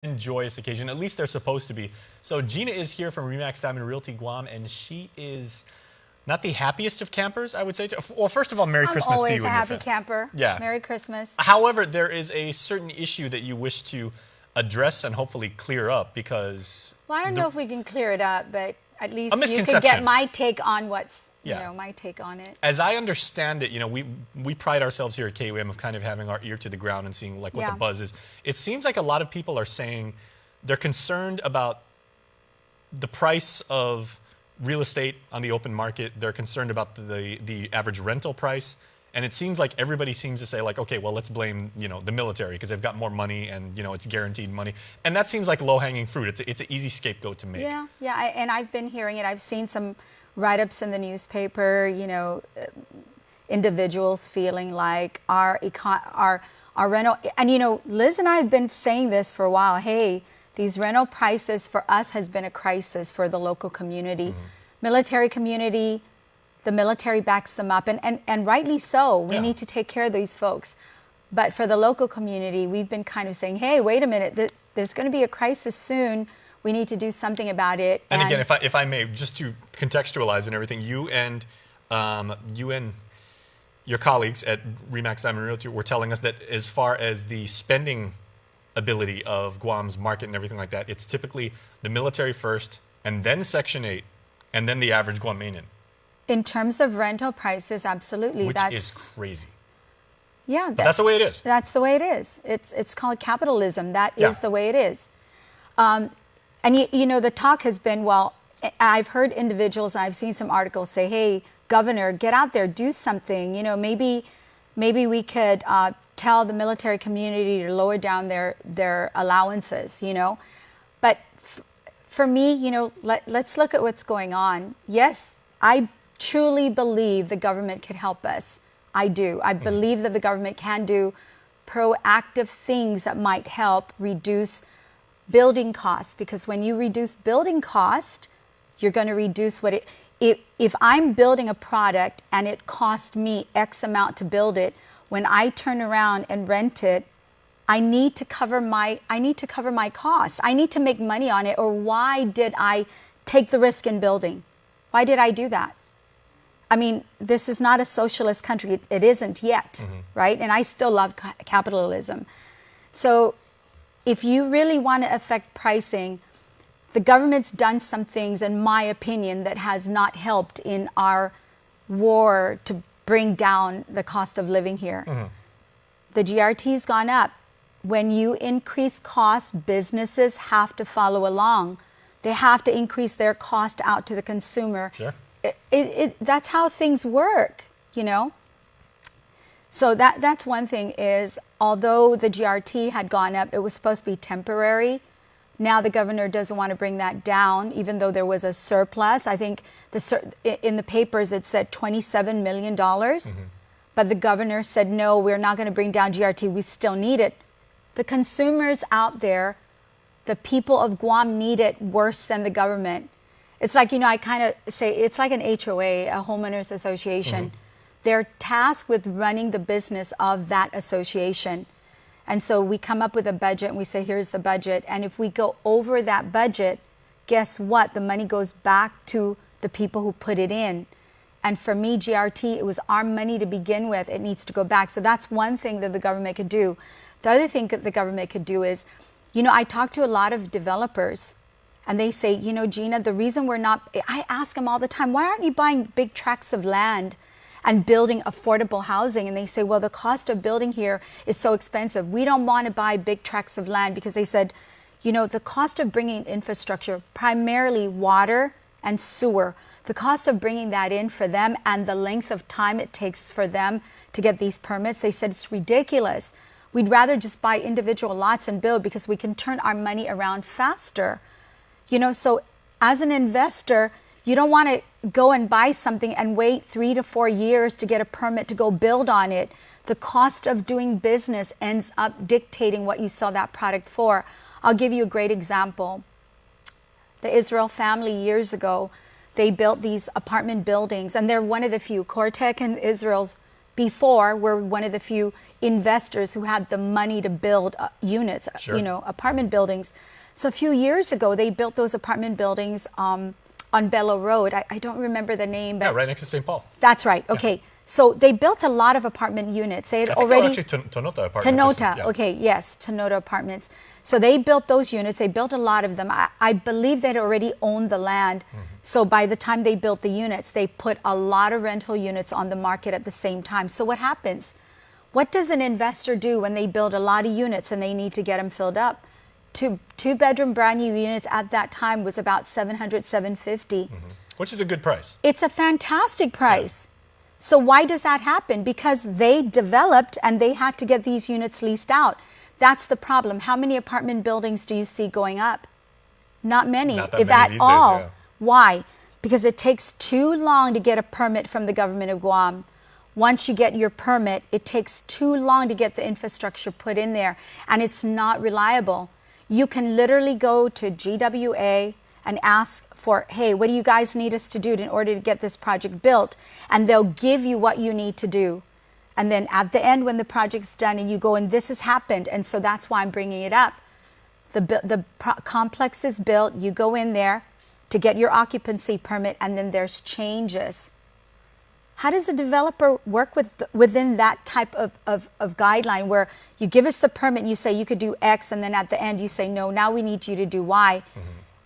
and joyous occasion. At least they're supposed to be. So Gina is here from Remax Diamond Realty Guam, and she is not the happiest of campers, I would say. Well, first of all, Merry Christmas to you and your I'm always a family. happy camper. Yeah. Merry Christmas. However, there is a certain issue that you wish to address and hopefully clear up because... Well, I don't know if we can clear it up, but at least you can get my take on what's, you know, my take on it. As I understand it, you know, we pride ourselves here at KUM of kind of having our ear to the ground and seeing like what the buzz is. It seems like a lot of people are saying they're concerned about the price of real estate on the open market. They're concerned about the average rental price. And it seems like everybody seems to say like, okay, well, let's blame, you know, the military because they've got more money and, you know, it's guaranteed money. And that seems like low-hanging fruit. It's an easy scapegoat to make. Yeah, and I've been hearing it. I've seen some write-ups in the newspaper, you know, individuals feeling like our rental, and, you know, Liz and I have been saying this for a while. Hey, these rental prices for us has been a crisis for the local community, military community. The military backs them up, and rightly so. We need to take care of these folks. But for the local community, we've been kind of saying, hey, wait a minute, there's going to be a crisis soon. We need to do something about it. And again, if I may, just to contextualize and everything, you and your colleagues at Remax Diamond Realty were telling us that as far as the spending ability of Guam's market and everything like that, it's typically the military first, and then Section 8, and then the average Guamanian. In terms of rental prices, absolutely. Which is crazy. Yeah. But that's the way it is. That's the way it is. It's called capitalism. That is the way it is. And you know, the talk has been, well, I've heard individuals, and I've seen some articles say, hey, Governor, get out there, do something. You know, maybe we could tell the military community to lower down their allowances, you know. But for me, you know, let's look at what's going on. Yes, I truly believe the government could help us. I do. I believe that the government can do proactive things that might help reduce building costs, because when you reduce building cost, you're going to reduce what if I'm building a product and it cost me X amount to build it, when I turn around and rent it, I need to cover my costs. I need to make money on it. Or why did I take the risk in building? Why did I do that? I mean, this is not a socialist country. It isn't yet, right? And I still love capitalism. So if you really want to affect pricing, the government's done some things, in my opinion, that has not helped in our war to bring down the cost of living here. The GRT's gone up. When you increase costs, businesses have to follow along. They have to increase their cost out to the consumer. Sure. That's how things work, you know. So that's one thing is, although the GRT had gone up, it was supposed to be temporary. Now the governor doesn't want to bring that down, even though there was a surplus. I think in the papers it said $27 million. But the governor said, no, we're not going to bring down GRT. We still need it. The consumers out there, the people of Guam need it worse than the government. It's like, you know, I kind of say it's like an HOA, a homeowners association. They're tasked with running the business of that association. And so we come up with a budget and we say, here's the budget. And if we go over that budget, guess what? The money goes back to the people who put it in. And for me, GRT, it was our money to begin with. It needs to go back. So that's one thing that the government could do. The other thing that the government could do is, you know, I talk to a lot of developers. And they say, you know, Gina, the reason we're not, I ask them all the time, why aren't you buying big tracts of land and building affordable housing? And they say, well, the cost of building here is so expensive. We don't want to buy big tracts of land, because they said, you know, the cost of bringing infrastructure, primarily water and sewer, the cost of bringing that in for them and the length of time it takes for them to get these permits, they said it's ridiculous. We'd rather just buy individual lots and build, because we can turn our money around faster. You know, so as an investor, you don't want to go and buy something and wait 3 to 4 years to get a permit to go build on it. The cost of doing business ends up dictating what you sell that product for. I'll give you a great example. The Israel family years ago, they built these apartment buildings, and they're one of the few. Cortec and Israel's before were one of the few investors who had the money to build units, Sure. you know, apartment buildings. So a few years ago, they built those apartment buildings on Bellow Road. I don't remember the name. But Yeah, right next to St. Paul. That's right. Okay. So they built a lot of apartment units. They had I think already they were actually Tonota apartments. Tonota. Yeah. Okay, yes, Tonota apartments. So they built those units. They built a lot of them. I believe they'd already owned the land. So by the time they built the units, they put a lot of rental units on the market at the same time. So what happens? What does an investor do when they build a lot of units and they need to get them filled up? Two-bedroom brand new units at that time was about $700, $750. Which is a good price. It's a fantastic price. So why does that happen? Because they developed and they had to get these units leased out. That's the problem. How many apartment buildings do you see going up? Not many, Not that if many at these all. days, yeah. Why? Because it takes too long to get a permit from the government of Guam. Once you get your permit, it takes too long to get the infrastructure put in there, and it's not reliable. You can literally go to GWA and ask for, hey, what do you guys need us to do in order to get this project built? And they'll give you what you need to do. And then at the end, when the project's done and you go, and this has happened, and so that's why I'm bringing it up. The complex is built, you go in there to get your occupancy permit, and then there's changes. How does a developer work within that type of guideline where you give us the permit and you say you could do X, and then at the end you say, no, now we need you to do Y.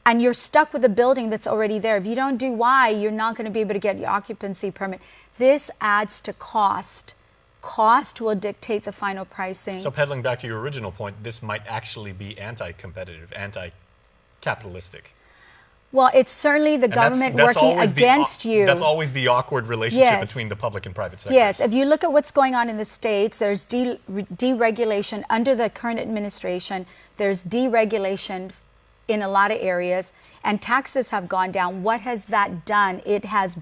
And you're stuck with a building that's already there. If you don't do Y, you're not going to be able to get your occupancy permit. This adds to cost. Cost will dictate the final pricing. So peddling back to your original point, this might actually be anti-competitive, anti-capitalistic. Well, it's certainly the And government that's working always against you. That's always the awkward relationship Yes. between the public and private sectors. Yes, if you look at what's going on in the States, there's deregulation under the current administration. There's deregulation in a lot of areas, and taxes have gone down. What has that done? It has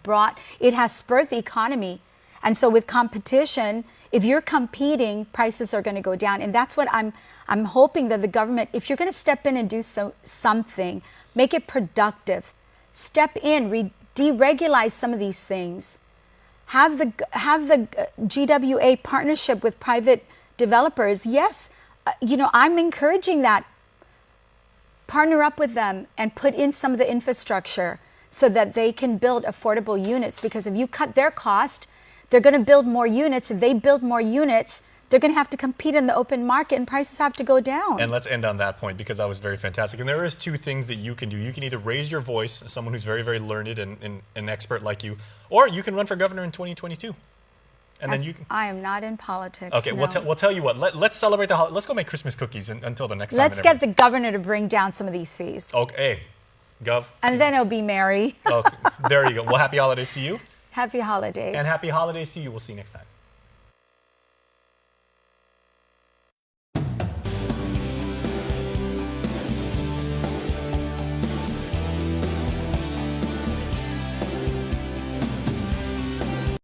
spurred the economy. And so with competition, if you're competing, prices are going to go down. And that's what I'm hoping that the government, if you're going to step in and do something, make it productive. Step in, deregulize some of these things. Have the GWA partnership with private developers. Yes, I'm encouraging that. Partner up with them and put in some of the infrastructure so that they can build affordable units, because if you cut their cost, they're going to build more units. If they build more units, they're going to have to compete in the open market and prices have to go down. And let's end on that point, because that was very fantastic. And there is two things that you can do. You can either raise your voice, someone who's very, very learned and an expert like you, or you can run for governor in 2022. And then you can... I am not in politics. Okay, no. we'll tell you what. Let's celebrate the holiday. Let's go make Christmas cookies until the next time. Let's get the governor to bring down some of these fees. Okay, Gov. And then it'll be merry. Okay, there you go. Well, happy holidays to you. Happy holidays. And happy holidays to you. We'll see you next time.